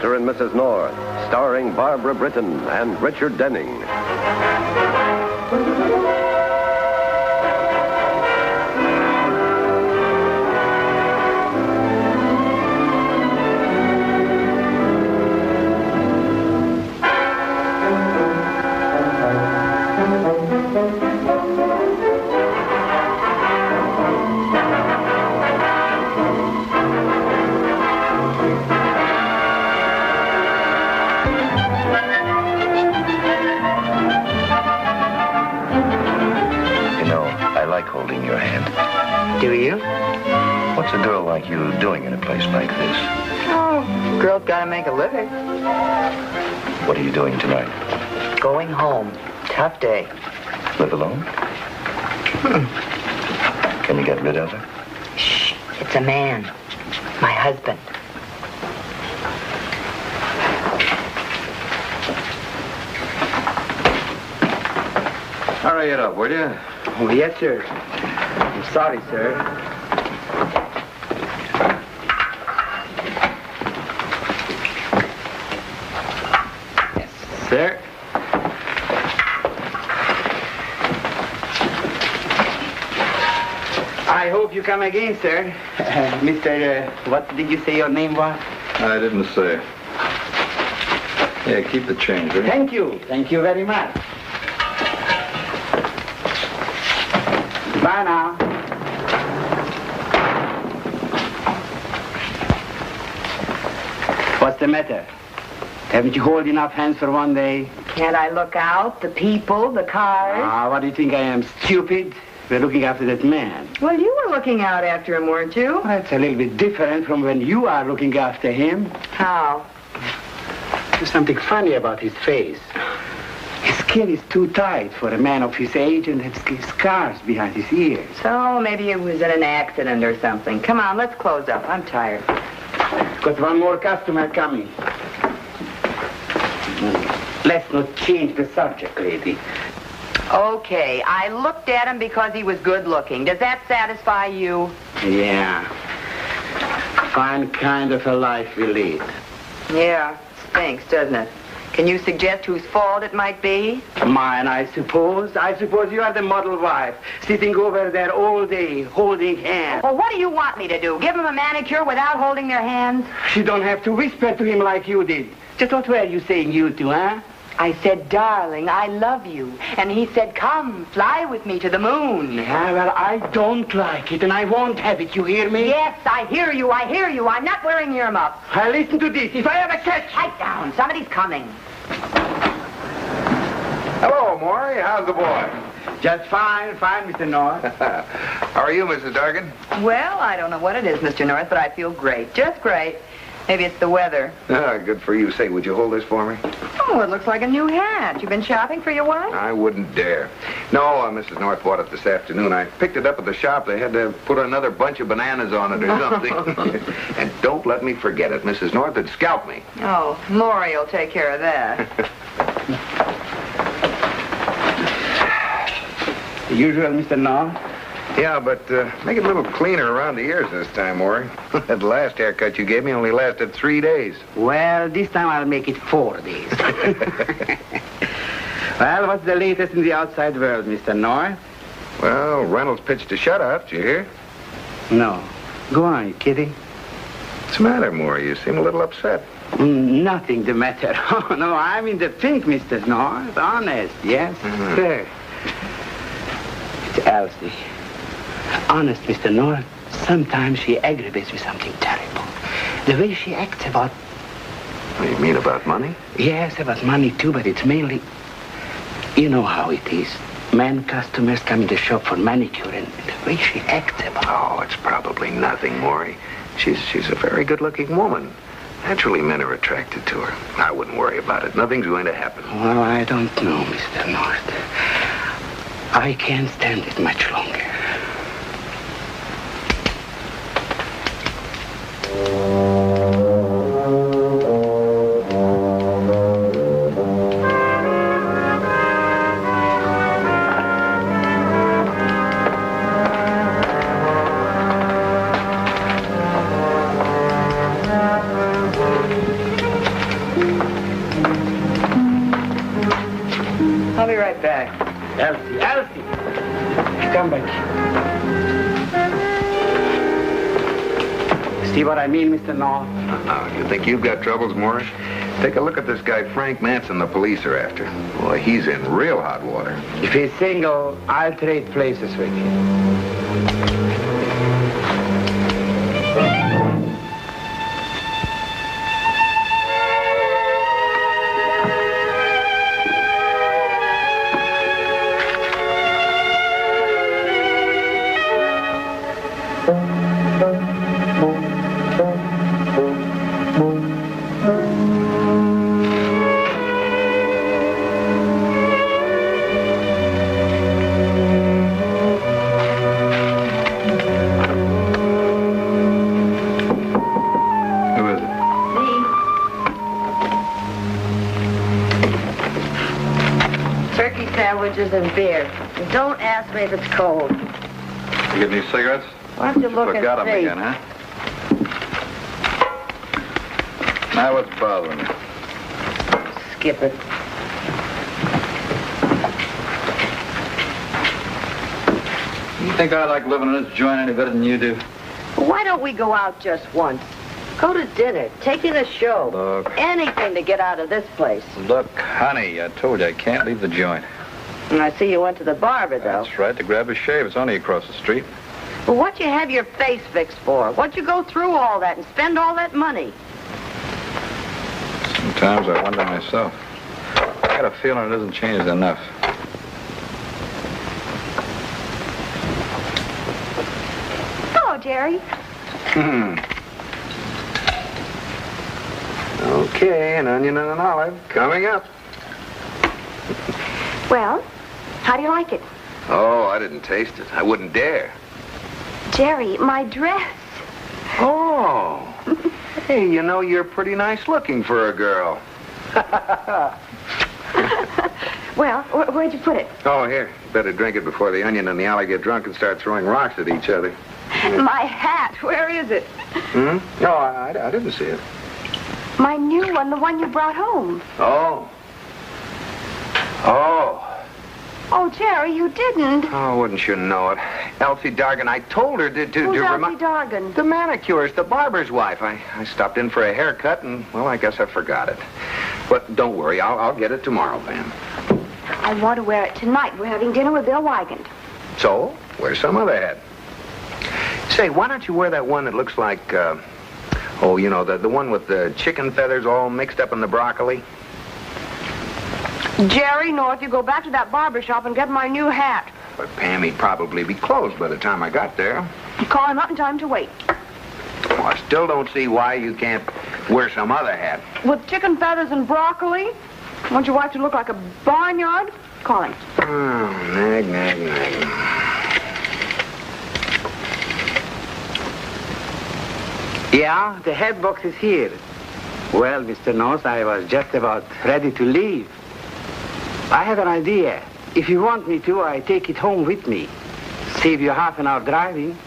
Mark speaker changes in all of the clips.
Speaker 1: Mr. and Mrs. North, starring Barbara Britton and Richard Denning.
Speaker 2: Holding your hand.
Speaker 3: Do you?
Speaker 2: What's a girl like you doing in a place like this?
Speaker 3: Oh, girl's gotta make a living.
Speaker 2: What are you doing tonight?
Speaker 3: Going home. Tough day.
Speaker 2: Live alone? Can you get rid of her?
Speaker 3: Shh. It's a man. My husband.
Speaker 4: Hurry it up, will you?
Speaker 3: Oh, yes, sir. I'm sorry, sir. Yes, sir. I hope you come again, sir. Mr. What did you say your name was?
Speaker 4: I didn't say. Yeah, keep the change, will you?
Speaker 3: Thank you. Thank you very much. Bye now. What's the matter? Haven't you hold enough hands for one day?
Speaker 5: Can't I look out? The people, the cars?
Speaker 3: Ah, what do you think I am, stupid? We're looking after that man.
Speaker 5: Well, you were looking out after him, weren't you?
Speaker 3: Well, that's a little bit different from when you are looking after him.
Speaker 5: How?
Speaker 3: There's something funny about his face. His skin is too tight for a man of his age and has scars behind his ears.
Speaker 5: So maybe he was in an accident or something. Come on, let's close up. I'm tired.
Speaker 3: Got one more customer coming. Let's not change the subject, lady.
Speaker 5: Okay, I looked at him because he was good looking. Does that satisfy you?
Speaker 3: Yeah. Fine kind of a life we lead.
Speaker 5: Yeah, stinks, doesn't it? Can you suggest whose fault it might be?
Speaker 3: Mine, I suppose. I suppose you are the model wife, sitting over there all day, holding hands.
Speaker 5: Well, what do you want me to do? Give him a manicure without holding their hands?
Speaker 3: You don't have to whisper to him like you did. Just what were you saying, you two, huh?
Speaker 5: I said, darling, I love you. And he said, come, fly with me to the moon.
Speaker 3: Yeah, well, I don't like it, and I won't have it. You hear me?
Speaker 5: Yes, I hear you. I hear you. I'm not wearing earmuffs.
Speaker 3: I'll listen to this. If I ever catch...
Speaker 5: Pipe down. Somebody's coming.
Speaker 4: Hello, Maury. How's the boy?
Speaker 3: Just fine, Mr. North.
Speaker 4: How are you, Mrs. Durgan?
Speaker 5: Well, I don't know what it is, Mr. North, but I feel great. Just great. Maybe it's the weather.
Speaker 4: Ah, good for you. Say, would you hold this for me?
Speaker 5: Oh, it looks like a new hat. You've been shopping for your wife?
Speaker 4: I wouldn't dare. No, Mrs. North bought it this afternoon. I picked it up at the shop. They had to put another bunch of bananas on it or something. And don't let me forget it. Mrs. North had scalped me.
Speaker 5: Oh, Maury will take care of that.
Speaker 3: The usual, Mr. North?
Speaker 4: Yeah, but make it a little cleaner around the ears this time, Maury. That last haircut you gave me only lasted 3 days.
Speaker 3: Well, this time I'll make it 4 days. Well, what's the latest in the outside world, Mr. North?
Speaker 4: Well, Reynolds pitched a shutout. Did you hear?
Speaker 3: No. Go on, you kidding?
Speaker 4: What's the matter, Maury? You seem a little upset.
Speaker 3: Nothing the matter. Oh, no, I'm in the pink, Mr. North. Honest, yes, sir. It's Elsie. Honest, Mr. North, sometimes she aggravates me something terrible. The way she acts about...
Speaker 4: What do you mean, about money?
Speaker 3: Yes, about money, too, but it's mainly... You know how it is. Men customers come in the shop for manicure, and the way she acts about...
Speaker 4: Oh, it's probably nothing, Maury. She's a very good-looking woman. Naturally, men are attracted to her. I wouldn't worry about it. Nothing's going to happen.
Speaker 3: Well, I don't know, Mr. North. I can't stand it much longer. I'll be right back. Elsie! Come back. See what I mean, Mr. North?
Speaker 4: You think you've got troubles, Morris? Take a look at this guy, Frank Manson, the police are after. Boy, he's in real hot water.
Speaker 3: If he's single, I'll trade places with you.
Speaker 6: And beer. And don't ask me if it's cold.
Speaker 2: You get any cigarettes?
Speaker 6: Why don't you look
Speaker 2: Forgot
Speaker 6: and
Speaker 2: them
Speaker 6: see?
Speaker 2: again, huh? Now what's bothering you?
Speaker 6: Skip it.
Speaker 2: You think I like living in this joint any better than you do?
Speaker 6: Why don't we go out just once? Go to dinner. Take in a show.
Speaker 2: Look.
Speaker 6: Anything to get out of this place.
Speaker 2: Look, honey, I told you I can't leave the joint.
Speaker 6: And I see you went to the barber, though.
Speaker 2: That's right, to grab a shave. It's only across the street.
Speaker 6: Well, what'd you have your face fixed for? What'd you go through all that and spend all that money?
Speaker 2: Sometimes I wonder myself. I got a feeling it hasn't changed enough.
Speaker 6: Hello, Jerry.
Speaker 4: Okay, an onion and an olive coming up.
Speaker 7: Well, how do you like it?
Speaker 4: Oh, I didn't taste it. I wouldn't dare.
Speaker 7: Jerry, my dress.
Speaker 4: Oh. Hey, you know, you're pretty nice looking for a girl.
Speaker 7: Well, where'd you put it?
Speaker 4: Oh, here. Better drink it before the onion and the olive get drunk and start throwing rocks at each other.
Speaker 7: My hat. Where is it?
Speaker 4: No, I didn't see it.
Speaker 7: My new one, the one you brought home.
Speaker 4: Oh.
Speaker 7: Oh, Jerry, you didn't.
Speaker 4: Oh, wouldn't you know it? Elsie Dargan, I told her to
Speaker 7: Who's Elsie Dargan?
Speaker 4: The manicurist, the barber's wife. I stopped in for a haircut, and, well, I guess I forgot it. But don't worry, I'll get it tomorrow, Pam.
Speaker 7: I want to wear it tonight. We're having dinner with Bill Wygant.
Speaker 4: So, wear some other hat. Say, why don't you wear that one that looks like, you know, the one with the chicken feathers all mixed up in the broccoli?
Speaker 7: Jerry, North, you go back to that barber shop and get my new hat.
Speaker 4: But Pam, he'd probably be closed by the time I got there.
Speaker 7: Call him up in time to wait.
Speaker 4: Well, I still don't see why you can't wear some other hat.
Speaker 7: With chicken feathers and broccoli? Want your wife to look like a barnyard? Call him.
Speaker 4: Oh, nag.
Speaker 3: Yeah, the head box is here. Well, Mr. North, I was just about ready to leave. I have an idea. If you want me to, I take it home with me. Save you half an hour driving.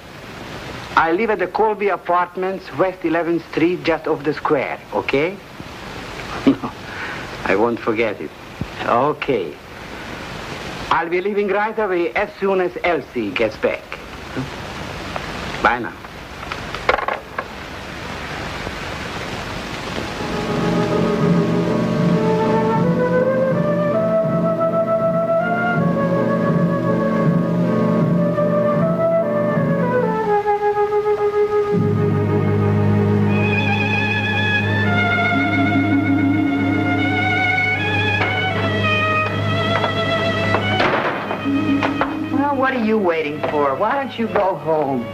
Speaker 3: I live at the Colby Apartments, West 11th Street, just off the square, okay? No, I won't forget it. Okay. I'll be leaving right away as soon as Elsie gets back. Bye now.
Speaker 5: What are you waiting for? Why don't you go home?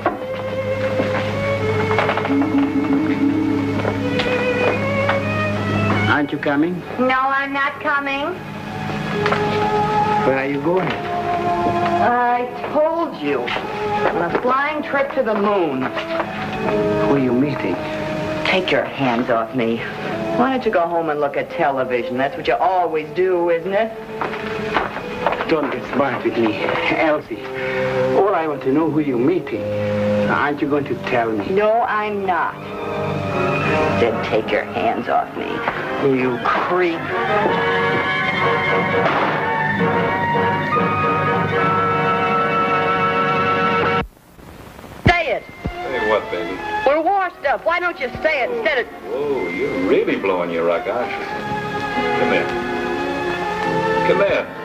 Speaker 3: Aren't you coming?
Speaker 7: No, I'm not coming.
Speaker 3: Where are you going?
Speaker 5: I told you. On a flying trip to the moon.
Speaker 3: Who are you meeting?
Speaker 5: Take your hands off me. Why don't you go home and look at television? That's what you always do, isn't it?
Speaker 3: Don't get smart with me. Elsie, all I want to know who you're meeting. Aren't you going to tell me?
Speaker 5: No, I'm not. Then take your hands off me, you creep.
Speaker 6: Why don't you say it instead of...
Speaker 8: Oh, you're really blowing your rock, aren't you? Come here. Come here.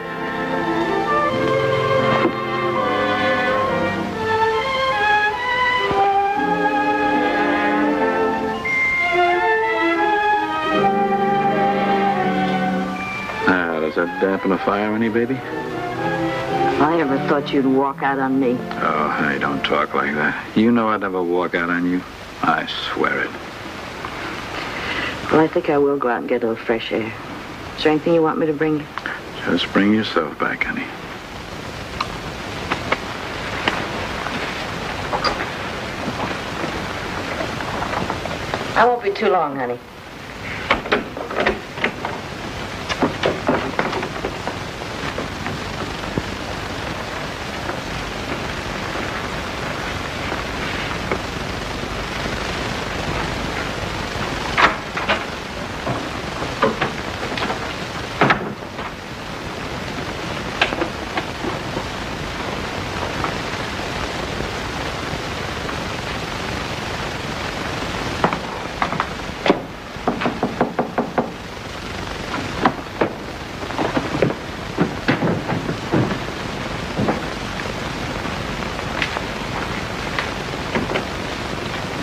Speaker 8: Does that dampen a fire any, baby?
Speaker 6: I never thought you'd walk out on me.
Speaker 8: Oh, honey, don't talk like that. You know I'd never walk out on you. I swear it.
Speaker 6: Well, I think I will go out and get a little fresh air. Is there anything you want me to bring you?
Speaker 8: Just bring yourself back, honey.
Speaker 6: I won't be too long, honey.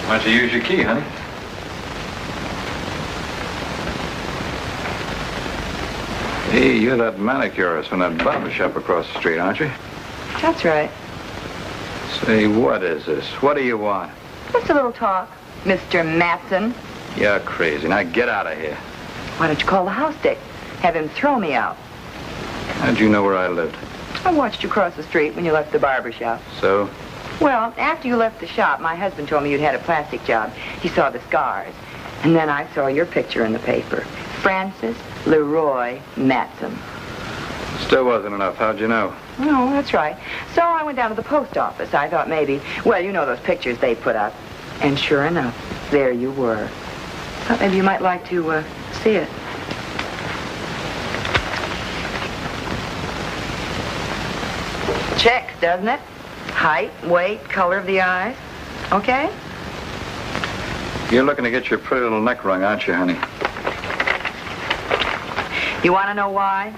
Speaker 8: Why don't you use your key, honey? Hey, you're that manicurist from that barber shop across the street, aren't you?
Speaker 5: That's right.
Speaker 8: Say, what is this? What do you want?
Speaker 5: Just a little talk, Mr. Matson.
Speaker 8: You're crazy. Now get out of here.
Speaker 5: Why don't you call the house dick? Have him throw me out.
Speaker 8: How'd you know where I lived?
Speaker 5: I watched you cross the street when you left the barber shop.
Speaker 8: So?
Speaker 5: Well, after you left the shop, my husband told me you'd had a plastic job. He saw the scars. And then I saw your picture in the paper. Francis Leroy Matson.
Speaker 8: Still wasn't enough. How'd you know?
Speaker 5: No, that's right. So I went down to the post office. I thought maybe, well, you know those pictures they put up. And sure enough, there you were. Thought maybe you might like to see it. Checks, doesn't it? Height, weight, color of the eyes. Okay?
Speaker 8: You're looking to get your pretty little neck wrung, aren't you, honey?
Speaker 5: You want to know why?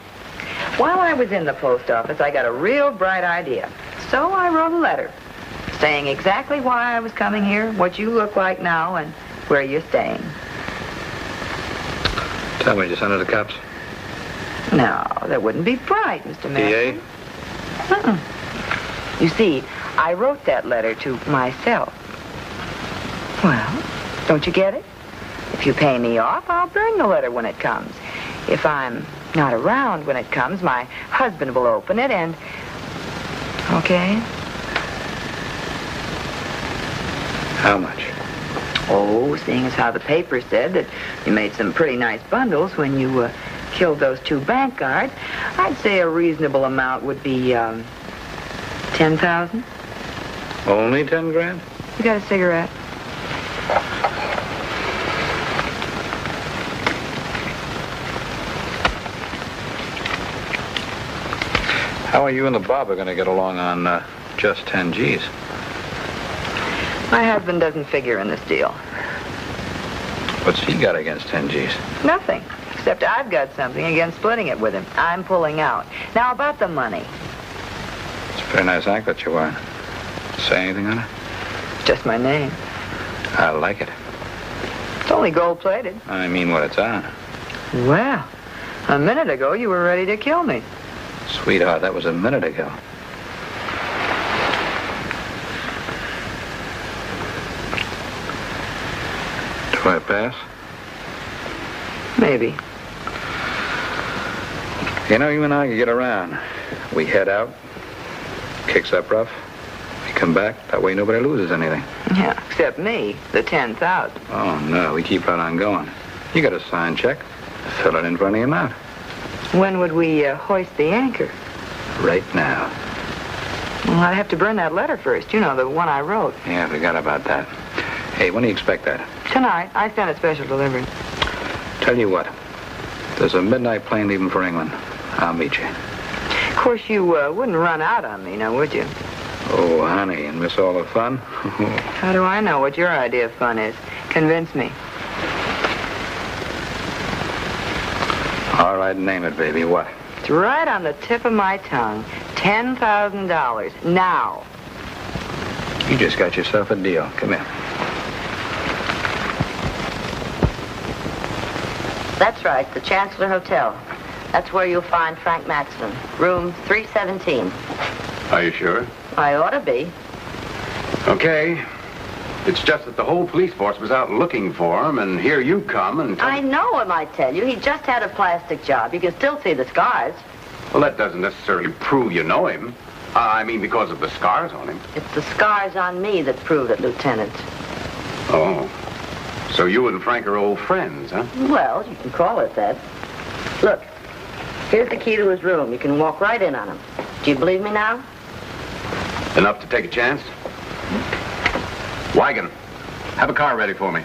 Speaker 5: While I was in the post office, I got a real bright idea. So I wrote a letter saying exactly why I was coming here, what you look like now, and where you're staying.
Speaker 8: Tell me, did you send it to the cops?
Speaker 5: No, that wouldn't be bright, Mr. Matson.
Speaker 8: DA?
Speaker 5: You see, I wrote that letter to myself. Well, don't you get it? If you pay me off, I'll burn the letter when it comes. If I'm not around when it comes, my husband will open it and... Okay?
Speaker 8: How much?
Speaker 5: Oh, seeing as how the paper said that you made some pretty nice bundles when you killed those 2 bank guards, I'd say a reasonable amount would be, 10,000.
Speaker 8: Only 10 grand?
Speaker 5: You got a cigarette?
Speaker 8: How are you and the barber going to get along on just 10 G's?
Speaker 5: My husband doesn't figure in this deal.
Speaker 8: What's he got against 10 G's?
Speaker 5: Nothing. Except I've got something against splitting it with him. I'm pulling out. Now, about the money.
Speaker 8: It's a pretty nice anklet you're wearing. Say anything on it?
Speaker 5: Just my name.
Speaker 8: I like it.
Speaker 5: It's only gold-plated.
Speaker 8: I mean what it's on.
Speaker 5: Well, a minute ago you were ready to kill me.
Speaker 8: Sweetheart, that was a minute ago. Do I pass?
Speaker 5: Maybe.
Speaker 8: You know, you and I can get around. We head out, kicks up rough, we come back. That way nobody loses anything.
Speaker 5: Yeah, except me, the 10,000.
Speaker 8: Oh, no, we keep right on going. You got a signed check. Fill it in for any amount.
Speaker 5: When would we hoist the anchor?
Speaker 8: Right now.
Speaker 5: Well, I'd have to burn that letter first. You know, the one I wrote.
Speaker 8: Yeah, I forgot about that. Hey, when do you expect that?
Speaker 5: Tonight. I sent a special delivery.
Speaker 8: Tell you what. There's a midnight plane leaving for England. I'll meet you.
Speaker 5: Of course, you wouldn't run out on me, now, would you?
Speaker 8: Oh, honey, and miss all the fun?
Speaker 5: How do I know what your idea of fun is? Convince me.
Speaker 8: All right, name it, baby. What?
Speaker 5: It's right on the tip of my tongue. $10,000. Now.
Speaker 8: You just got yourself a deal. Come here.
Speaker 6: That's right, the Chancellor Hotel. That's where you'll find Frank Matson, room 317.
Speaker 1: Are you sure?
Speaker 6: I ought to be.
Speaker 1: Okay. It's just that the whole police force was out looking for him, and here you come and...
Speaker 6: I know him, I tell you. He just had a plastic job. You can still see the scars.
Speaker 1: Well, that doesn't necessarily prove you know him. I mean, because of the scars on him.
Speaker 6: It's the scars on me that prove it, Lieutenant.
Speaker 1: Oh. So you and Frank are old friends, huh?
Speaker 6: Well, you can call it that. Look, here's the key to his room. You can walk right in on him. Do you believe me now?
Speaker 1: Enough to take a chance? Wagon, have a car ready for me.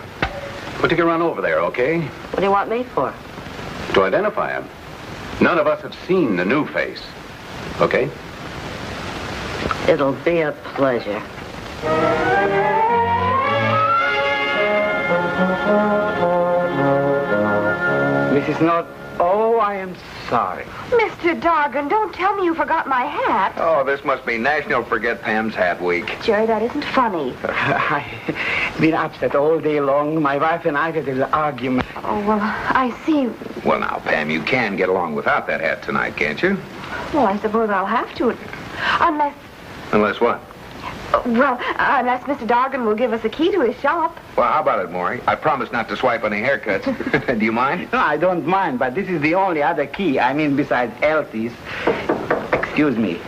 Speaker 1: We'll take a run over there, okay?
Speaker 6: What do you want me for?
Speaker 1: To identify him. None of us have seen the new face. Okay?
Speaker 6: It'll be a pleasure.
Speaker 3: Mrs. North, oh, I am sorry.
Speaker 7: Mr. Dargan, don't tell me you forgot my hat.
Speaker 4: Oh, this must be National Forget Pam's Hat Week.
Speaker 7: Jerry, that isn't funny.
Speaker 3: I've been upset all day long. My wife and I had a little argument.
Speaker 7: Oh, well, I see.
Speaker 4: Well, now, Pam, you can get along without that hat tonight, can't you?
Speaker 7: Well, I suppose I'll have to. Unless,
Speaker 4: Unless what?
Speaker 7: unless Mr. Dargan will give us a key to his shop.
Speaker 4: Well, how about it, Maury? I promise not to swipe any haircuts. Do you mind?
Speaker 3: No, I don't mind, but this is the only other key. I mean, besides Elsie's. Excuse me.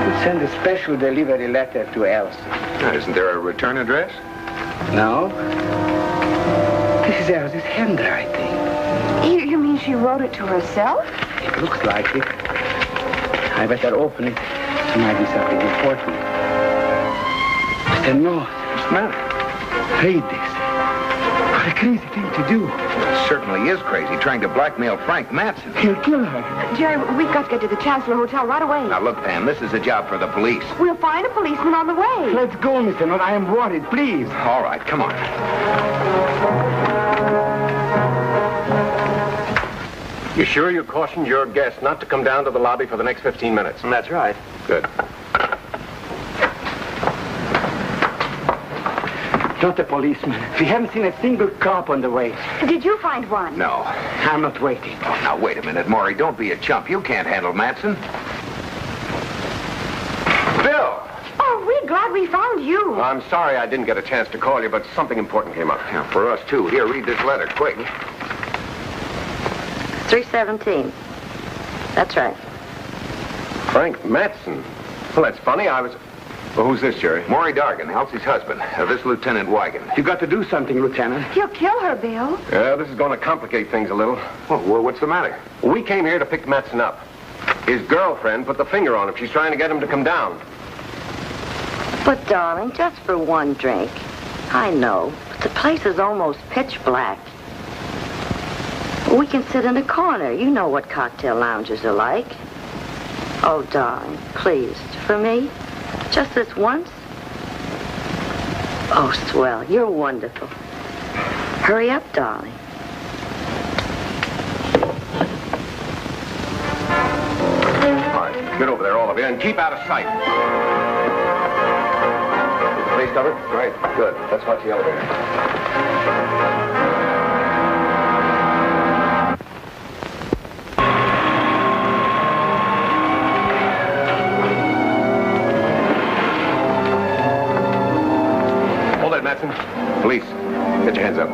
Speaker 3: We'll send a special delivery letter to Elsie.
Speaker 4: Isn't there a return address?
Speaker 3: No? This is Elsie's handwriting.
Speaker 7: You mean she wrote it to herself?
Speaker 3: It looks like it. I better open it. It might be something important. Mr. North.
Speaker 4: What's the matter?
Speaker 3: Read this. What a crazy thing to do.
Speaker 4: It certainly is crazy, trying to blackmail Frank Matson.
Speaker 3: He'll kill her.
Speaker 7: Jerry, we've got to get to the Chancellor Hotel right away.
Speaker 4: Now, look, Pam, this is a job for the police.
Speaker 7: We'll find a policeman on the way.
Speaker 3: Let's go, Mr. North. I am worried. Please.
Speaker 4: All right, come on.
Speaker 1: You sure you cautioned your guest not to come down to the lobby for the next 15 minutes?
Speaker 8: That's right.
Speaker 1: Good.
Speaker 3: Not a policeman. We haven't seen a single cop on the way.
Speaker 7: Did you find one?
Speaker 4: No.
Speaker 3: I'm not waiting.
Speaker 4: Oh, now, wait a minute, Maury. Don't be a chump. You can't handle Matson.
Speaker 1: Bill!
Speaker 7: Oh, we're glad we found you.
Speaker 1: I'm sorry I didn't get a chance to call you, but something important came up.
Speaker 4: Yeah, for us, too. Here, read this letter, quick.
Speaker 6: 317. That's right.
Speaker 1: Frank Matson. Well, that's funny. Well, who's this, Jerry?
Speaker 4: Maury Dargan, Elsie's husband. This Lieutenant Wigan.
Speaker 3: You got to do something, Lieutenant.
Speaker 7: He'll kill her, Bill.
Speaker 1: Yeah, this is going to complicate things a little.
Speaker 4: Well, what's the matter?
Speaker 1: We came here to pick Matson up. His girlfriend put the finger on him. She's trying to get him to come down.
Speaker 6: But, darling, just for one drink. I know, but the place is almost pitch black. We can sit in a corner. You know what cocktail lounges are like. Oh, darling, please, for me, just this once. Oh, swell, you're wonderful. Hurry up, darling.
Speaker 1: All right, get over there, all of you, and keep out of sight. Please cover? Right, good. Let's watch the elevator. Police, get your hands up.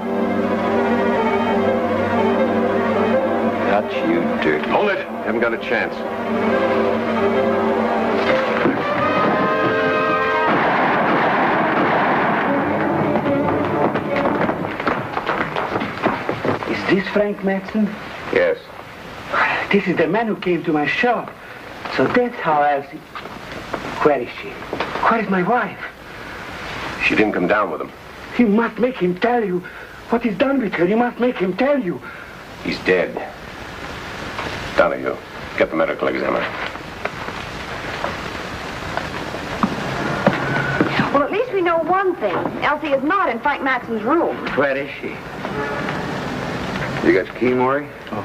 Speaker 2: Not you, dirt.
Speaker 1: Hold it. Haven't got a chance.
Speaker 3: Is this Frank Matson?
Speaker 1: Yes.
Speaker 3: This is the man who came to my shop. So that's how Elsie... Where is she? Where is my wife?
Speaker 1: She didn't come down with him.
Speaker 3: You must make him tell you what he's done with her. You must make him tell you.
Speaker 1: He's dead. Donahue, get the medical examiner.
Speaker 7: Well, at least we know one thing. Elsie is not in Frank Matson's room.
Speaker 3: Where is she?
Speaker 4: You got your key, Maury?
Speaker 3: Oh.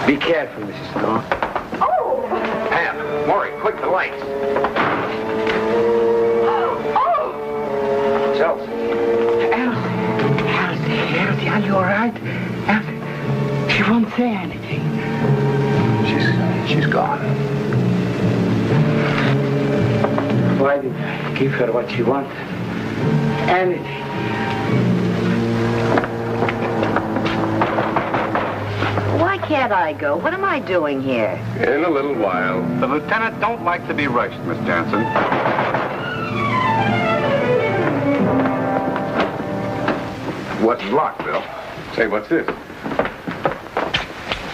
Speaker 3: Be careful, Mrs. North.
Speaker 7: Oh!
Speaker 4: Pam, Maury, quick, the lights.
Speaker 7: Oh!
Speaker 4: It's Elsie.
Speaker 3: Elsie, are you all right? Elsie, she won't say anything.
Speaker 4: She's gone.
Speaker 3: Why did I give her what she wanted? Anything.
Speaker 5: Why can't I go? What am I doing here?
Speaker 1: In a little while.
Speaker 8: The lieutenant don't like to be rushed, Miss Jansen.
Speaker 4: What's locked, Bill?
Speaker 1: Say, what's this?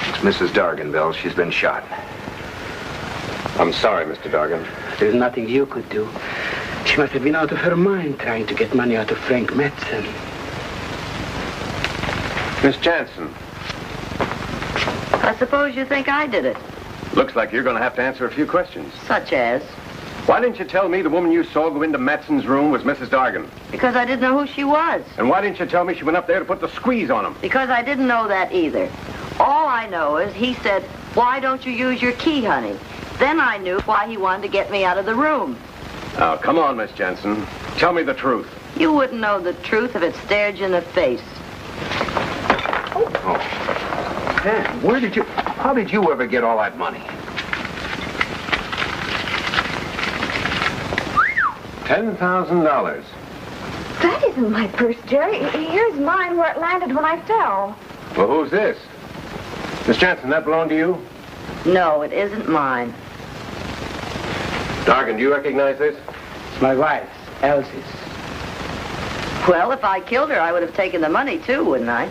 Speaker 4: It's Mrs. Dargan, Bill. She's been shot.
Speaker 1: I'm sorry, Mr. Dargan.
Speaker 3: There's nothing you could do. She must have been out of her mind trying to get money out of Frank Matson.
Speaker 1: Miss Jansen,
Speaker 5: I suppose you think I did it.
Speaker 1: looks like you're going to have to answer a few questions.
Speaker 5: Such as?
Speaker 1: Why didn't you tell me the woman you saw go into Matson's room was Mrs. Dargan?
Speaker 5: Because I didn't know who she was.
Speaker 1: And why didn't you tell me she went up there to put the squeeze on him?
Speaker 5: Because I didn't know that either. All I know is he said, "Why don't you use your key, honey?" Then I knew why he wanted to get me out of the room.
Speaker 1: Now, come on, Miss Jansen. Tell me the truth.
Speaker 5: You wouldn't know the truth if it stared you in the face.
Speaker 4: Oh. Pam, how did you ever get all that money?
Speaker 1: $10,000.
Speaker 7: That isn't my purse, Jerry. Here's mine where it landed when I fell.
Speaker 1: Well, who's this? Miss Jansen, that belong to you?
Speaker 5: No, it isn't mine.
Speaker 1: Dargan, do you recognize this?
Speaker 3: It's my wife's, Elsie's.
Speaker 5: Well, if I killed her, I would have taken the money, too, wouldn't I?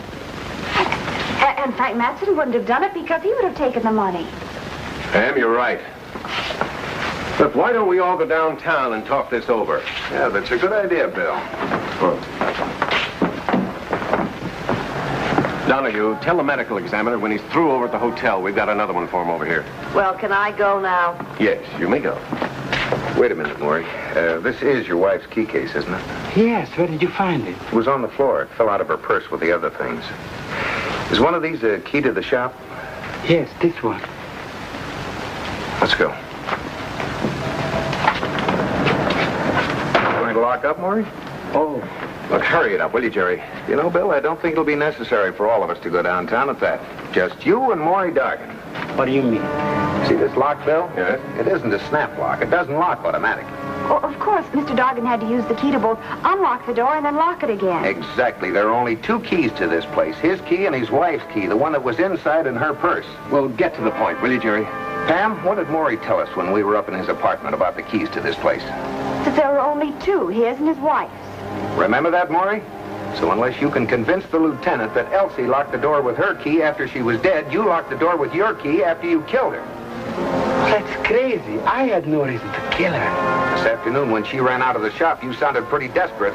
Speaker 7: And Frank Matson wouldn't have done it because he would have taken the money.
Speaker 1: Pam, you're right. Look, why don't we all go downtown and talk this over?
Speaker 4: Yeah, that's a good idea, Bill.
Speaker 1: Donahue, tell the medical examiner when he's through over at the hotel, we've got another one for him over here.
Speaker 5: Well, can I go now?
Speaker 1: Yes, you may go.
Speaker 4: Wait a minute, Maury. This is your wife's key case, isn't it?
Speaker 3: Yes, where did you find it?
Speaker 4: It was on the floor. It fell out of her purse with the other things. Is one of these a key to the shop?
Speaker 3: Yes, this one.
Speaker 4: Let's go. Going to lock up, Maury?
Speaker 3: Oh.
Speaker 4: Look, hurry it up, will you, Jerry? You know, Bill, I don't think it'll be necessary for all of us to go downtown at that. Just you and Maury Dargan.
Speaker 3: What do you mean?
Speaker 4: See this lock, Bill?
Speaker 1: Yes?
Speaker 4: It isn't a snap lock. It doesn't lock automatically.
Speaker 7: Well, of course, Mr. Dargan had to use the key to both unlock the door and then lock it again.
Speaker 4: Exactly. There are only two keys to this place. His key and his wife's key, the one that was inside in her purse.
Speaker 1: Well, get to the point, will you, Jerry?
Speaker 4: Pam, what did Maury tell us when we were up in his apartment about the keys to this place?
Speaker 7: That there were only two, his and his wife's.
Speaker 4: Remember that, Maury? So unless you can convince the lieutenant that Elsie locked the door with her key after she was dead, you locked the door with your key after you killed her.
Speaker 3: That's crazy. I had no reason to kill her.
Speaker 4: This afternoon, when she ran out of the shop, you sounded pretty desperate.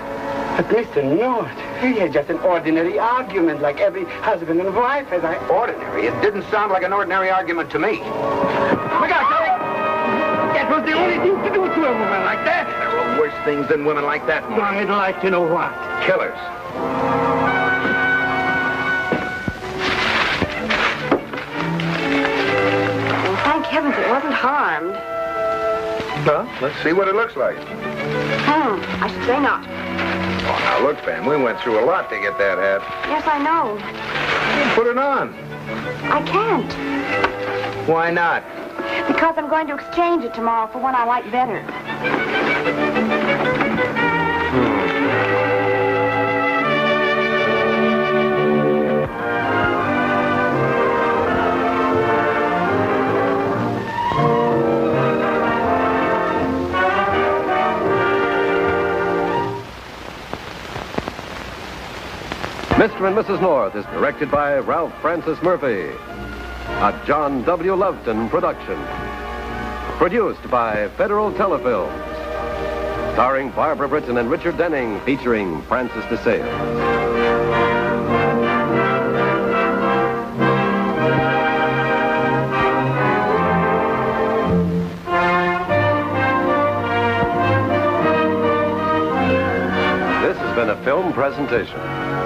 Speaker 3: But Mr. North, we had just an ordinary argument like every husband and wife has.
Speaker 4: Ordinary? It didn't sound like an ordinary argument to me.
Speaker 3: Look out, Jerry! That was the only thing to do to a woman like that.
Speaker 4: There are worse things than women like that, Maury.
Speaker 3: I'd like to know what.
Speaker 4: Killers.
Speaker 7: Well, thank heavens it wasn't harmed.
Speaker 4: Well, let's see what it looks like.
Speaker 7: I should say not.
Speaker 4: Oh, now look, Pam, we went through a lot to get that hat.
Speaker 7: Yes, I know.
Speaker 4: Put it on.
Speaker 7: I can't.
Speaker 4: Why not?
Speaker 7: Because I'm going to exchange it tomorrow for one I like better.
Speaker 9: Mr. and Mrs. North is directed by Ralph Francis Murphy. A John W. Loveton production. Produced by Federal Telefilms. Starring Barbara Britton and Richard Denning, featuring Francis DeSales. film presentation.